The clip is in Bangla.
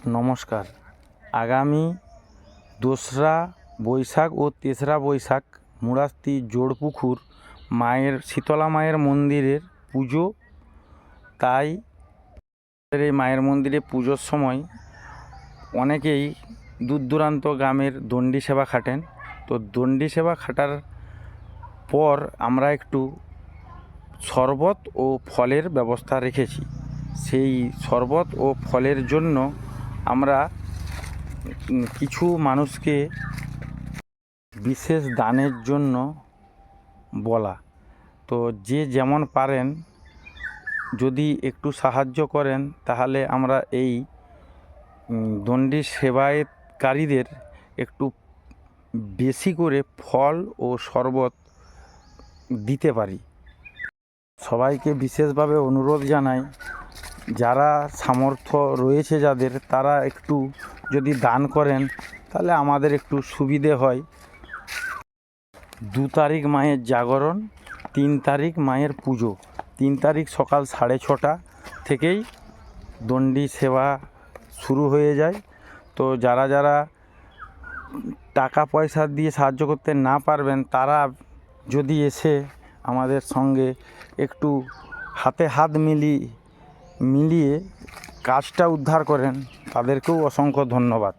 নমস্কার। আগামী 2রা বৈশাখ ও 3রা বৈশাখ মুরাস্তি জোড়পুকুর মায়ের শীতলা মায়ের মন্দিরের পুজো। তাই এই মায়ের মন্দিরে পুজোর সময় অনেকেই দূর দূরান্ত গ্রামের দণ্ডি সেবা খাটেন। তো দণ্ডি সেবা খাটার পর আমরা একটু শরবত ও ফলের ব্যবস্থা রেখেছি। সেই শরবত ও ফলের জন্য আমরা কিছু মানুষকে বিশেষ দানের জন্য বলা। তো যে যেমন পারেন যদি একটু সাহায্য করেন তাহলে আমরা এই দণ্ডি সেবায়তকারীদের একটু বেশি করে ফল ও শরবত দিতে পারি। সবাইকে বিশেষভাবে অনুরোধ জানাই, যারা সামর্থ্য রয়েছে যাদের, তারা একটু যদি দান করেন তাহলে আমাদের একটু সুবিধে হয়। 2 তারিখ মায়ের জাগরণ, 3 তারিখ মায়ের পুজো। 3 তারিখ সকাল 6:30 থেকেই দণ্ডি সেবা শুরু হয়ে যায়। তো যারা যারা টাকা পয়সা দিয়ে সাহায্য করতে না পারবেন, তারা যদি এসে আমাদের সঙ্গে একটু হাতে হাত মিলিয়ে কাজটা উদ্ধার করেন, তাদেরকেও অসংখ্য ধন্যবাদ।